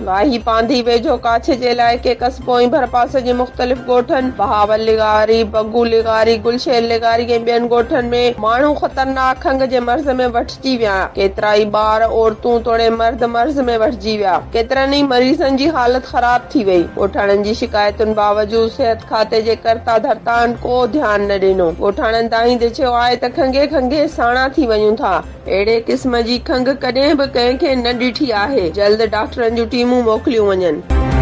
वाही पांधी वेझो काछे जे इलाइक़े कस्बो ऐं भरपास जे मुख़्तलिफ़ ॻोठनि बहावल लिगारी, बग्गू लिगारी, गुलशेर लिगारी ऐं ॿियनि ॻोठनि में माण्हू ख़तरनाक खंघ जे मर्ज़ में वठिजी विया। केतिरा ई ॿार, औरतूं तोड़े मर्द मर्ज़ में वठिजी विया। केतिरनि ई मरीज़नि जी हालत ख़राब थी वई। ॻोठाणनि जी शिकायतुनि बावजूद सिहत खाते जे कर्ता धरतान को ध्यान न ॾिनो। ॻोठाणनि दाहींदे चयो आहे त खंघे खंघे साणा थी वञूं था। अहिड़े क़िस्म जी खंघ कॾहिं बि कंहिंखे न ॾिठी आहे। जल्द डॉक्टरनि जूं टीमूं मोकिलियूं वञनि।